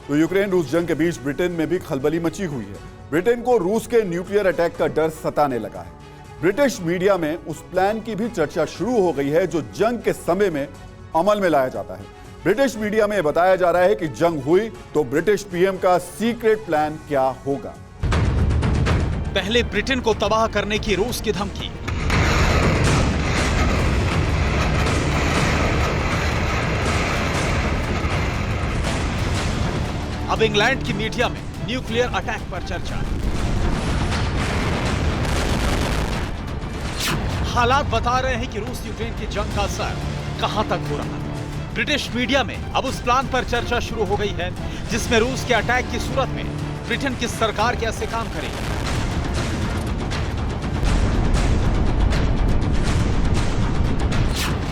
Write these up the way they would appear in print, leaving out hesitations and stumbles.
तो यूक्रेन रूस जंग के बीच ब्रिटेन में भी खलबली मची हुई है। ब्रिटेन को रूस के न्यूक्लियर अटैक का डर सताने लगा है। ब्रिटिश मीडिया में उस प्लान की भी चर्चा शुरू हो गई है जो जंग के समय में अमल में लाया जाता है। ब्रिटिश मीडिया में बताया जा रहा है कि जंग हुई तो ब्रिटिश पीएम का सीक्रेट प्लान क्या होगा। पहले ब्रिटेन को तबाह करने की रूस की धमकी, अब इंग्लैंड की मीडिया में न्यूक्लियर अटैक पर चर्चा। हालात बता रहे हैं कि रूस यूक्रेन की जंग का असर कहां तक हो रहा है। ब्रिटिश मीडिया में अब उस प्लान पर चर्चा शुरू हो गई है जिसमें रूस के अटैक की सूरत में ब्रिटेन की सरकार कैसे काम करेगी।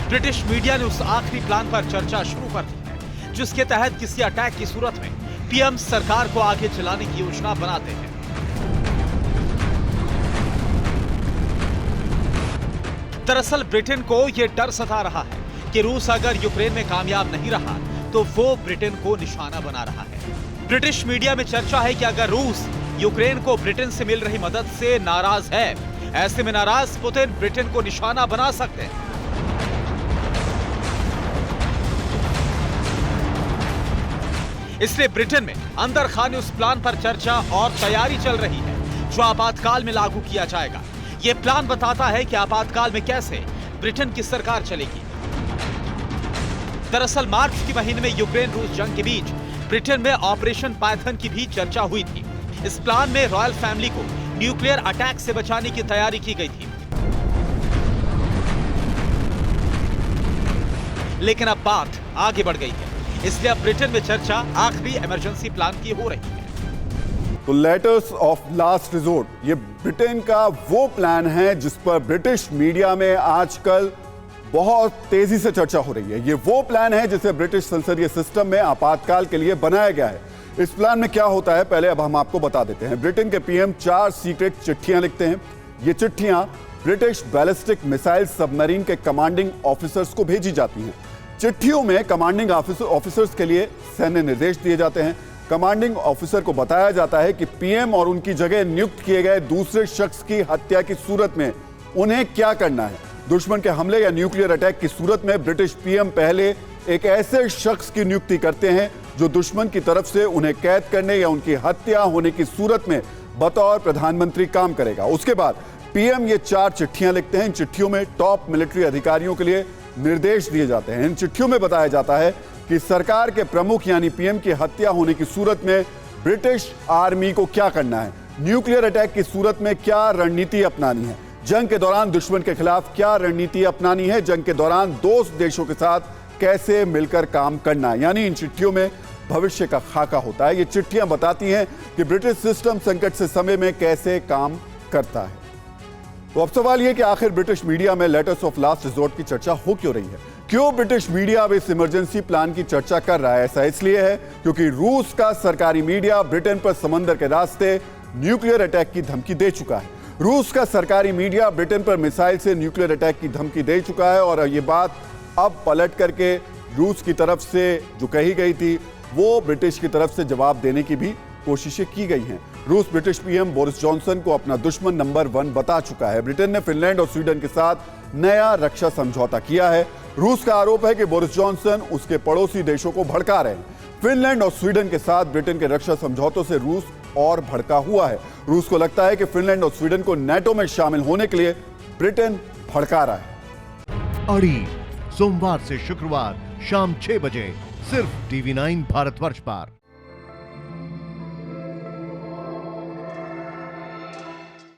ब्रिटिश मीडिया ने उस आखिरी प्लान पर चर्चा शुरू कर दी है जिसके तहत किसी अटैक की सूरत में पीएम सरकार को आगे चलाने की योजना बनाते हैं। दरअसल ब्रिटेन को यह डर सता रहा है कि रूस अगर यूक्रेन में कामयाब नहीं रहा तो वो ब्रिटेन को निशाना बना रहा है। ब्रिटिश मीडिया में चर्चा है कि अगर रूस यूक्रेन को ब्रिटेन से मिल रही मदद से नाराज है, ऐसे में नाराज पुतिन ब्रिटेन को निशाना बना सकते हैं। इसलिए ब्रिटेन में अंदर खाने उस प्लान पर चर्चा और तैयारी चल रही है जो आपातकाल में लागू किया जाएगा। यह प्लान बताता है कि आपातकाल में कैसे ब्रिटेन की सरकार चलेगी। दरअसल मार्च के महीने में यूक्रेन रूस जंग के बीच ब्रिटेन में ऑपरेशन पाइथन की भी चर्चा हुई थी। इस प्लान में रॉयल फैमिली को न्यूक्लियर अटैक से बचाने की तैयारी की गई थी। लेकिन अब बात आगे बढ़ गई है, इसलिए अब ब्रिटेन में चर्चा आखिरी इमरजेंसी प्लान की हो रही है। तो लेटर्स ऑफ लास्ट रिजोर्ट, ये ब्रिटेन का वो प्लान है जिस पर ब्रिटिश मीडिया में आजकल बहुत तेजी से चर्चा हो रही है। ये वो प्लान है जिसे ब्रिटिश संसदीय सिस्टम में आपातकाल के लिए बनाया गया है। इस प्लान में क्या होता है पहले अब हम आपको बता देते हैं। ब्रिटेन के पीएम 4 सीक्रेट चिट्ठियां लिखते हैं। ये चिट्ठियां ब्रिटिश बैलिस्टिक मिसाइल सबमरीन के कमांडिंग ऑफिसर्स को भेजी जाती हैं। चिट्ठियों में कमांडिंग ऑफिसर्स के लिए सैन्य निर्देश दिए जाते हैं। कमांडिंग ऑफिसर को बताया जाता है कि पीएम और उनकी जगह नियुक्त किए गए दूसरे शख्स की हत्या की सूरत में उन्हें क्या करना है। दुश्मन के हमले या न्यूक्लियर अटैक की सूरत में ब्रिटिश पीएम पहले एक ऐसे शख्स की नियुक्ति करते हैं जो दुश्मन की तरफ से उन्हें कैद करने या उनकी हत्या होने की सूरत में बतौर प्रधानमंत्री काम करेगा। उसके बाद पीएम ये 4 चिट्ठियां लिखते हैं। इन चिट्ठियों में टॉप मिलिट्री अधिकारियों के लिए निर्देश दिए जाते हैं। इन चिट्ठियों में बताया जाता है कि सरकार के प्रमुख यानी पीएम की हत्या होने की सूरत में ब्रिटिश आर्मी को क्या करना है, न्यूक्लियर अटैक की सूरत में क्या रणनीति अपनानी है, जंग के दौरान दुश्मन के खिलाफ क्या रणनीति अपनानी है, जंग के दौरान दोस्त देशों के साथ कैसे मिलकर काम करना है। यानी इन चिट्ठियों में भविष्य का खाका होता है। ये चिट्ठियां बताती हैं कि ब्रिटिश सिस्टम संकट से समय में कैसे काम करता है। तो अब सवाल यह कि आखिर ब्रिटिश मीडिया में लेटर्स ऑफ लास्ट रिजोर्ट की चर्चा हो क्यों रही है? क्यों ब्रिटिश मीडिया अब इस इमरजेंसी प्लान की चर्चा कर रहा है? ऐसा इसलिए है क्योंकि रूस का सरकारी मीडिया ब्रिटेन पर समंदर के रास्ते न्यूक्लियर अटैक की धमकी दे चुका है। रूस का सरकारी मीडिया ब्रिटेन पर मिसाइल से न्यूक्लियर अटैक की धमकी दे चुका है और ये बात अब पलट करके रूस की तरफ से जो कही गई थी वो ब्रिटिश की तरफ से जवाब देने की भी कोशिशें की गई हैं। रूस ब्रिटिश पीएम बोरिस जॉनसन को अपना दुश्मन नंबर 1 बता चुका है। ब्रिटेन ने फिनलैंड और स्वीडन के साथ नया रक्षा समझौता किया है। रूस का आरोप है कि बोरिस जॉनसन उसके पड़ोसी देशों को भड़का रहे हैं। फिनलैंड और स्वीडन के साथ ब्रिटेन के रक्षा समझौतों से रूस और भड़का हुआ है। रूस को लगता है कि फिनलैंड और स्वीडन को नाटो में शामिल होने के लिए ब्रिटेन भड़का रहा है। अड़ी सोमवार से शुक्रवार शाम 6 बजे सिर्फ TV9 भारतवर्ष पर।